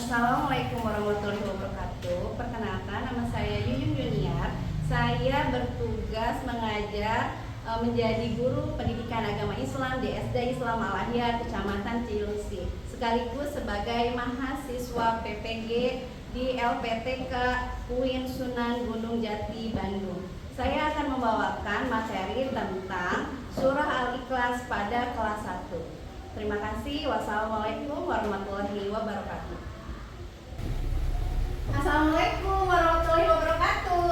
Assalamualaikum warahmatullahi wabarakatuh. Perkenalkan, nama saya Yuyun Yuniar. Saya bertugas mengajar menjadi guru pendidikan agama Islam di SD Islam Al-Ahyar Kecamatan Cilengsi, sekaligus sebagai mahasiswa PPG di LPTK UIN Sunan Gunung Jati, Bandung. Saya akan membawakan materi tentang Surah Al-Ikhlas pada kelas 1. Terima kasih. Wassalamualaikum warahmatullahi wabarakatuh. Assalamualaikum warahmatullahi wabarakatuh.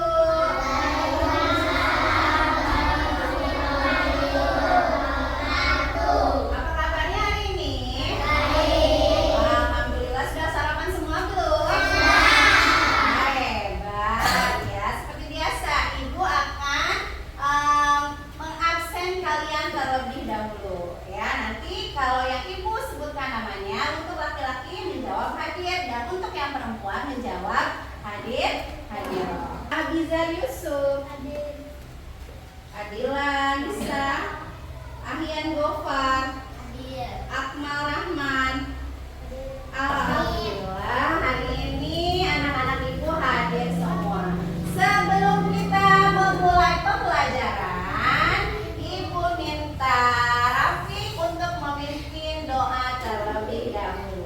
Apa kabarnya hari ini? Baik. Alhamdulillah, sudah sarapan semua belum? Hebat ya. Seperti biasa, Ibu akan mengabsen kalian terlebih dahulu ya. Nanti kalau yang Ibu sebutkan namanya, untuk laki-laki menjawab hadir dan untuk yang perempuan menjawab hadir. Abizar Yusuf, hadir. Adila Nisa, Ahyan Gofar, hadir. Akmal Rahman, hadir. Alhamdulillah, hari ini anak-anak Ibu hadir semua. Sebelum kita memulai pembelajaran, Ibu minta Rafiq untuk memimpin doa terlebih dahulu.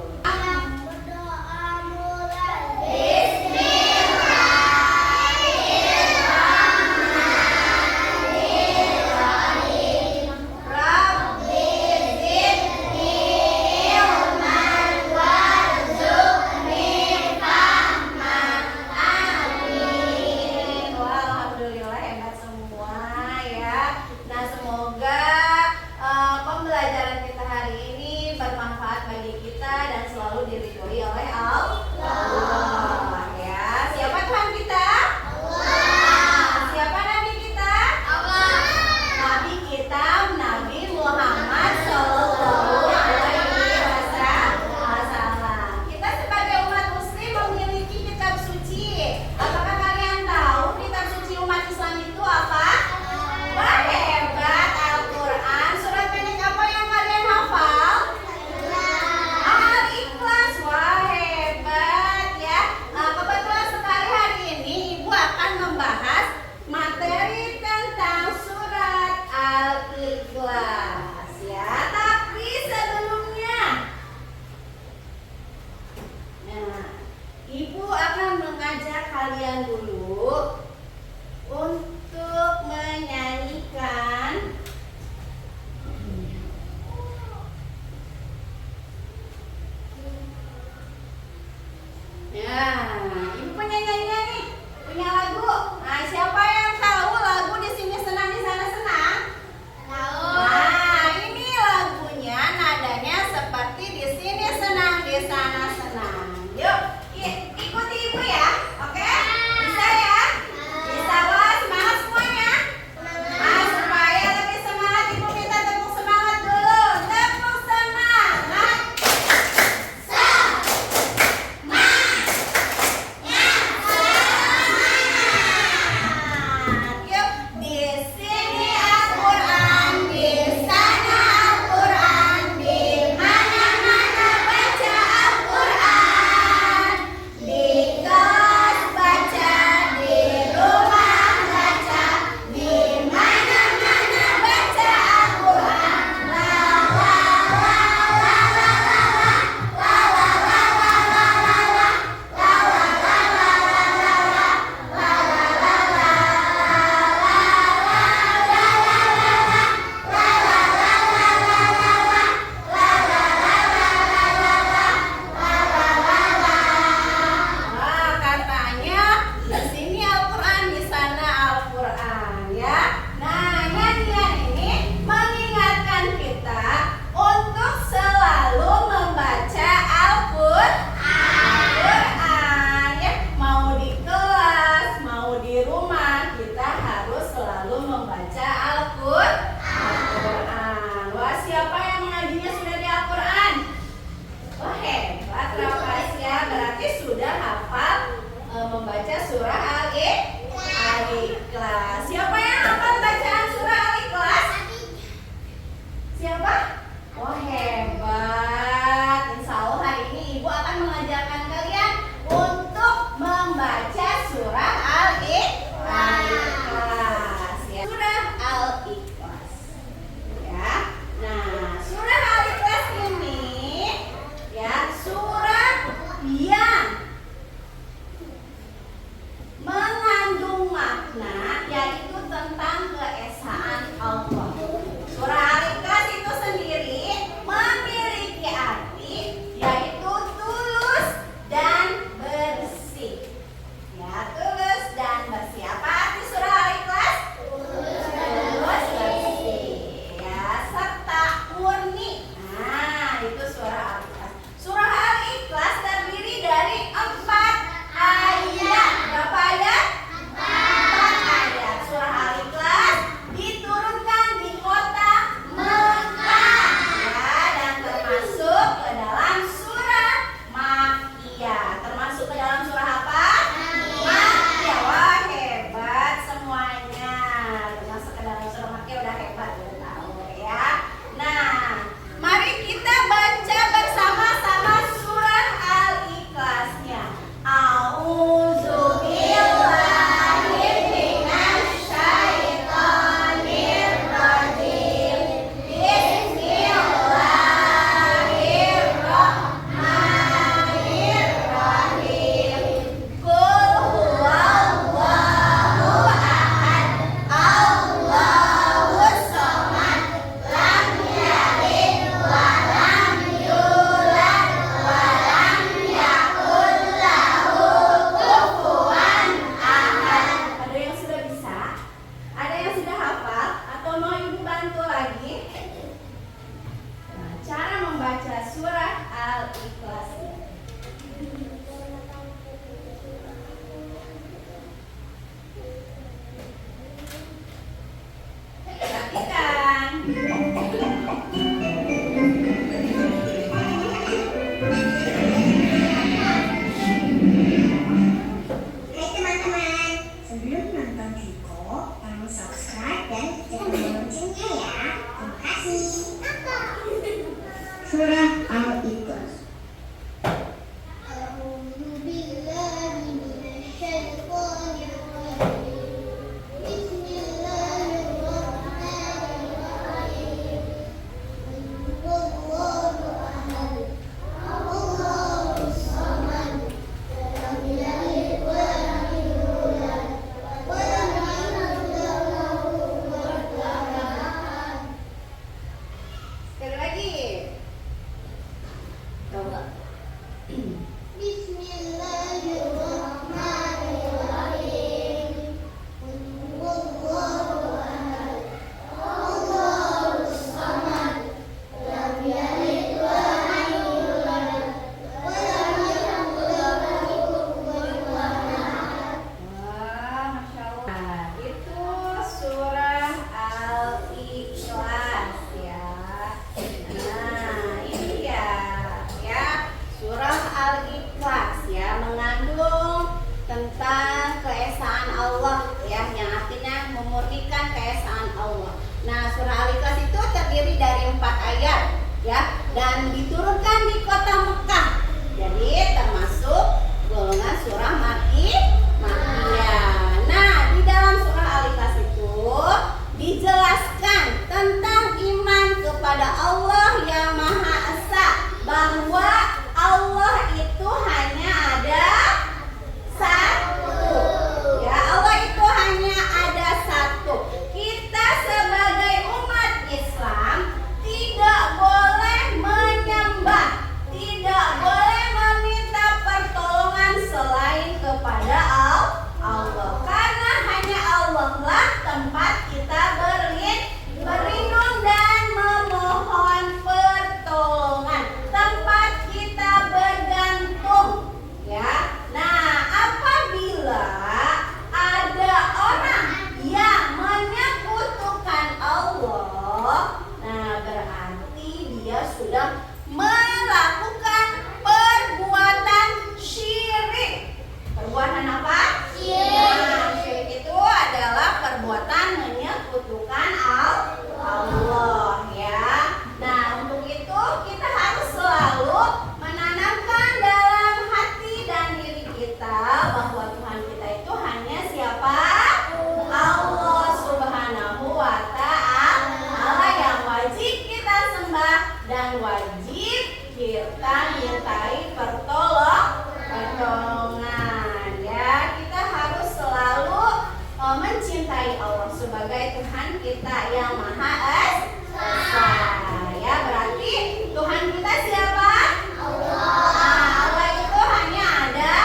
Sana senang. Yuk, ikuti Ibu ya, oke? Bisa Al-Ikhlas ya, mengandung tentang keesaan Allah ya, yang artinya memurnikan keesaan Allah. Nah, surah Al-Ikhlas itu terdiri dari 4 ayat ya, dan diturunkan di kota Mekah. Jadi termasuk golongan surah Makkiyah. Nah, di dalam surah Al-Ikhlas itu dijelaskan tentang iman kepada Allah yang Maha Esa, bahwa Allah itu hanya ada satu. Ya, Allah itu hanya ada satu. Kita sebagai umat Islam tidak boleh menyembah, tidak boleh meminta pertolongan selain kepada Allah. Karena hanya Allah lah tempat kita berlindung dan memohon pertolongan, tempat kita bergantung ya. Nah, apabila ada orang yang menyekutukan Allah, nah berarti dia sudah melakukan perbuatan syirik. Perbuatan apa? Nah, syirik itu adalah perbuatan menyekutukan Allah ya. Nah, untuk itu kita harus selalu menanamkan dalam hati dan diri kita bahwa Tuhan kita itu hanya siapa? Allah Subhanahu wa Ta'ala, yang wajib kita sembah dan wajib kita mintai pertolongan ya. Kita harus selalu mencintai Allah sebagai Tuhan kita yang Maha Esa ya. Berarti Tuhan kita siapa? Allah. Nah, Allah itu hanya ada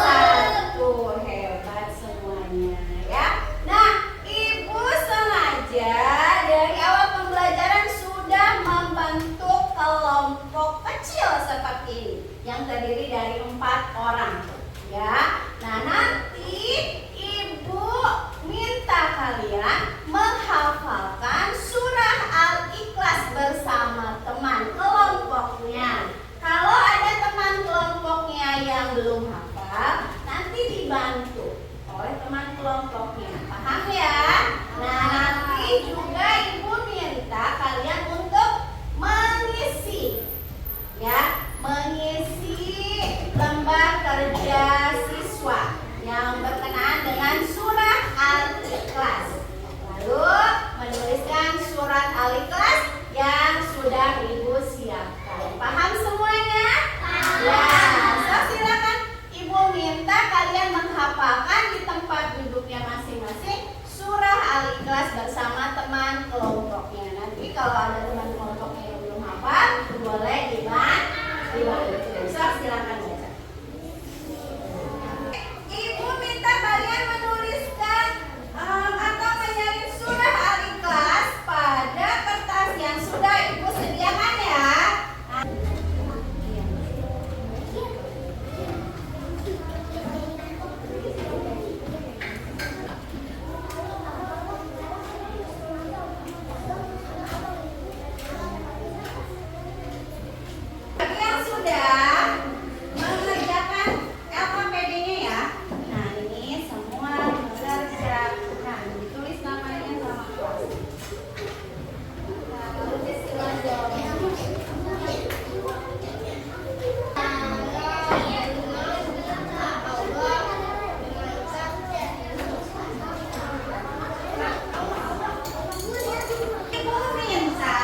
satu. Hebat semuanya ya. Nah, Ibu sengaja dari awal pembelajaran sudah membentuk kelompok kecil seperti ini yang terdiri dari 4 orang ya. Nah, nanti Ibu minta kalian menghafalkan surah Al-Ikhlas bersama teman kelompoknya. Kalau ada teman kelompoknya yang belum hafal, nanti dibantu oleh teman kelompoknya. Paham ya? Nah, nanti juga Ibu minta kalian untuk mengisi ya, mengisi lembar kerja siswa yang berkenaan dengan surah Al-Ikhlas. Lalu menuliskan surat Al-Ikhlas yang sudah Ibu siapkan. Paham semuanya? Ya, so silakan Ibu minta kalian menghafalkan di tempat duduknya masing-masing surah Al-Ikhlas bersama teman kelompoknya. Nanti kalau ada teman kelompoknya yang belum hafal, boleh dibantu. So silakan baca. Ibu minta kalian menuliskan atau menyalin surah Al-Ikhlas pada kertas yang sudah Ibu sediakan ya. Bagi yang sudah mengerjakan LKPD-nya ya. Nah, ini semua mengerjakan. Ditulis namanya sama kelas. Nah, lalu istilah jawabnya. Ibu minta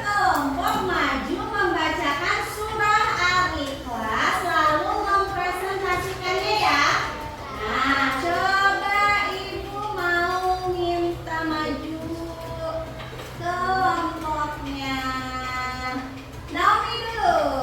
kelompok maju membacakan surah Al-Ikhlas lalu mempresentasikannya ya. Nah, coba Ibu mau minta maju kelompoknya. Naomi dulu.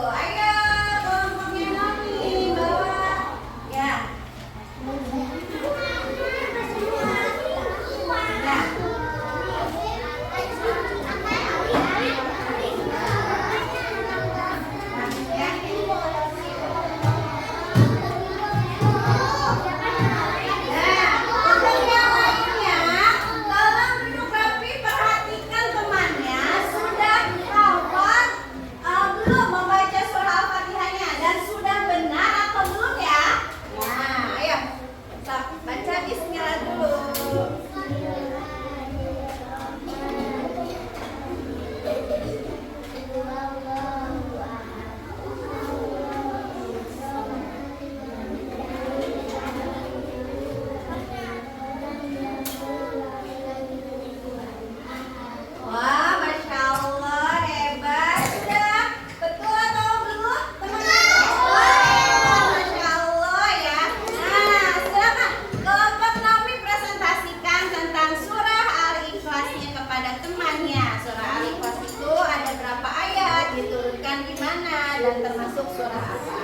dengan gimana dan termasuk surah apa?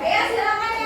Ayo silakan